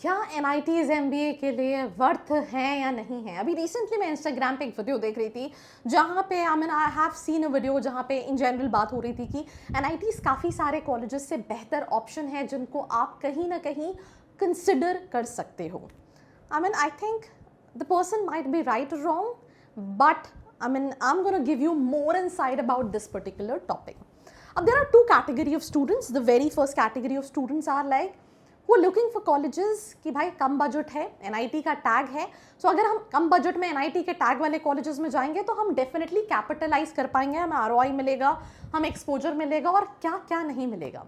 क्या NITs MBA के लिए वर्थ हैं या नहीं है? अभी रिसेंटली मैं इंस्टाग्राम पे एक वीडियो देख रही थी जहाँ पे I have seen a video जहाँ पे इन जनरल बात हो रही थी कि NITs काफ़ी सारे कॉलेजेस से बेहतर ऑप्शन है जिनको आप कहीं ना कहीं कंसिडर कर सकते हो. I think the person might be right or wrong, but I'm going to give you more insight about this particular topic. There are two category of students. The very first category of students are like वो looking for colleges कि भाई कम budget है, NIT का tag है, सो अगर हम कम budget में NIT के टैग वाले कॉलेजेस में जाएंगे तो हम डेफिनेटली कैपिटलाइज कर पाएंगे, हमें ROI मिलेगा, हमें एक्सपोजर मिलेगा और क्या क्या नहीं मिलेगा.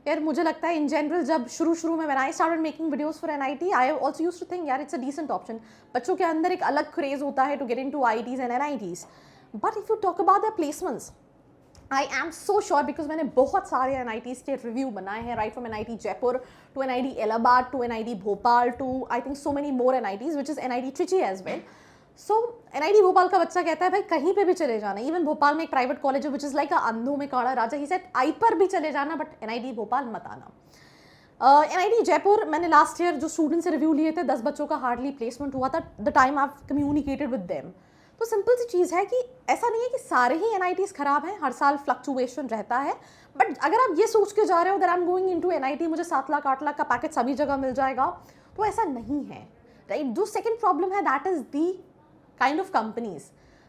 यार मुझे लगता है इन जनरल जब शुरू में I started making videos for NIT, I also used to think यार इट्स अ डिसेंट ऑप्शन. बच्चों के अंदर एक अलग क्रेज होता है to get into IITs and NITs, but if you talk about the placements, I am so sure because मैंने बहुत सारे NITs के रिव्यू बनाए हैं, right from NIT Jaipur to NIT Allahabad to NIT Bhopal to I think so many more NITs which is NIT Trichy as well. So NIT Bhopal का बच्चा कहता है भाई कहीं पे भी चले जाना, इवन भोपाल में एक प्राइवेट कॉलेज है विच इज़ लाइक अंधों में काड़ा राजा, ही सेड आई पर भी चले जाना बट NIT भोपाल मत आना. NIT जयपुर मैंने लास्ट ईयर जो स्टूडेंट से रिव्यू लिए थे 10 बच्चों का हार्डली प्लेसमेंट हुआ था the time I communicated with them. तो सिंपल सी चीज़ है कि ऐसा नहीं है कि सारे ही NITs खराब हैं, हर साल फ्लक्चुएशन रहता है, बट अगर आप ये सोच के जा रहे हो that I am going into NIT मुझे 7 लाख 8 लाख का पैकेज सभी जगह मिल जाएगा, तो ऐसा नहीं है, राइट. जो सेकंड प्रॉब्लम है that is the kind of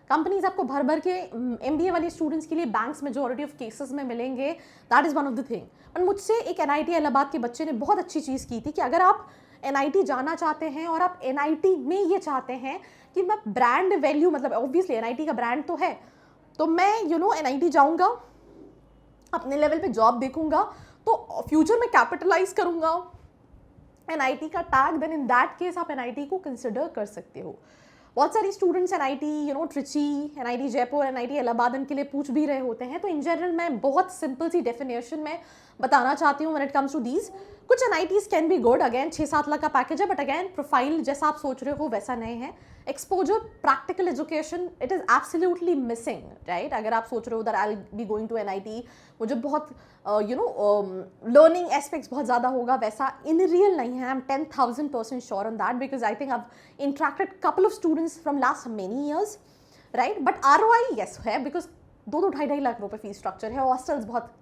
companies आपको भर भर के MBA वाले स्टूडेंट्स के लिए बैंक्स मेजॉरिटी ऑफ केसेस में मिलेंगे, that is one of the thing. But मुझसे एक NIT इलाहाबाद के बच्चे ने बहुत अच्छी चीज़ की थी कि अगर आप NIT जाना चाहते हैं और आप NIT में ये चाहते हैं कि मैं ब्रांड वैल्यू, मतलब ऑब्वियसली NIT का ब्रांड तो है, तो मैं NIT जाऊंगा, अपने लेवल पे जॉब देखूंगा, तो फ्यूचर में कैपिटलाइज करूंगा NIT का tag, then in that case आप NIT को कंसिडर कर सकते हो. बहुत सारी students NIT Trichy, NIT Jaipur, NIT Allahabad के लिए पूछ भी रहे होते हैं, तो इन जनरल मैं बहुत सिंपल सी डेफिनेशन में बताना चाहती हूँ when it comes to these. कुछ NITs can be good, again 6-7 lakh का पैकेज है, बट अगेन प्रोफाइल जैसा आप सोच रहे हो वैसा नहीं है. Exposure, practical education, it is absolutely missing, right. अगर आप सोच रहे हो that I will be going to NIT, मुझे बहुत लर्निंग एस्पेक्ट्स बहुत ज़्यादा होगा, वैसा इन रियल नहीं है. I am 10,000% sure on that because I think I interacted couple of students from last many years, right. But ROI yes है because 2-2 lakh रुपए फीस स्ट्रक्चर है, हॉस्टल्स बहुत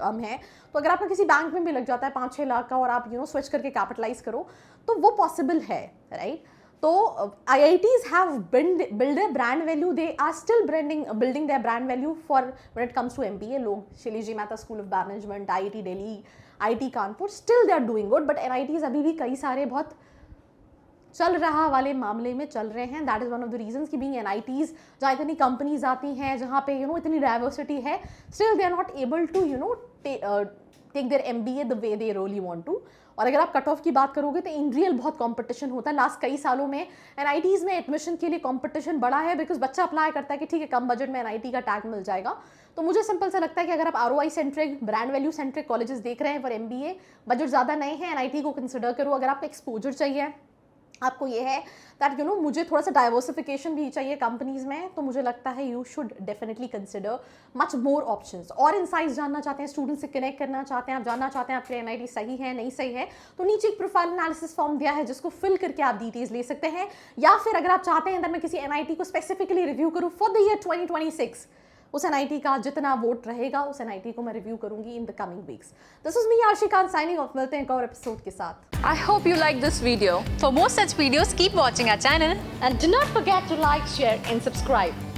कम है, तो अगर आपका किसी बैंक में भी लग जाता है 5-6 लाख का और आप स्विच करके कैपिटलाइज करो तो वो पॉसिबल है, राइट. तो IITs have built their brand value, they are still building their brand value for when it comes to MBA. लोग शिलीजी Mehta school of management, IIT Delhi, IIT Kanpur, still they are doing good, but NITs अभी भी कई सारे बहुत चल रहा वाले मामले में चल रहे हैं. That is one of the reasons कि बीइंग NITs जहाँ इतनी कंपनीज आती हैं, जहाँ पे इतनी डाइवर्सिटी है, still they are not able to take their MBA the way they really want to. और अगर आप कट ऑफ की बात करोगे तो इन रियल बहुत कंपटीशन होता है. लास्ट कई सालों में NITs में एडमिशन के लिए कंपटीशन बढ़ा है बिकॉज बच्चा अप्लाई करता है कि ठीक है कम बजट में NIT का टैग मिल जाएगा. तो मुझे सिंपल सा लगता है कि अगर आप ROI centric, brand value centric colleges देख रहे हैं फॉर MBA, बजट ज़्यादा नहीं है, NIT को कंसिडर करो. अगर आपको एक्सपोजर चाहिए, आपको ये है दैट मुझे थोड़ा सा डाइवर्सिफिकेशन भी चाहिए कंपनीज में, तो मुझे लगता है you should definitely consider much more options. और इनसाइट्स जानना चाहते हैं, स्टूडेंट से कनेक्ट करना चाहते हैं, आप जानना चाहते हैं आपके NIT सही है नहीं सही है, तो नीचे एक प्रोफाइल एनालिसिस फॉर्म दिया है जिसको फिल करके आप डिटेल्स ले सकते हैं. या फिर अगर आप चाहते हैं मैं किसी NIT को स्पेसिफिकली रिव्यू करूँ फॉर द ईयर 2026, उस NIT का जितना वोट रहेगा उस NIT को मैं रिव्यू करूंगी in the coming weeks. This is me Ashika signing off. मिलते हैं एक और एपिसोड के साथ. I hope you like this video. For more such videos, keep watching our channel And do not forget to like, share and subscribe.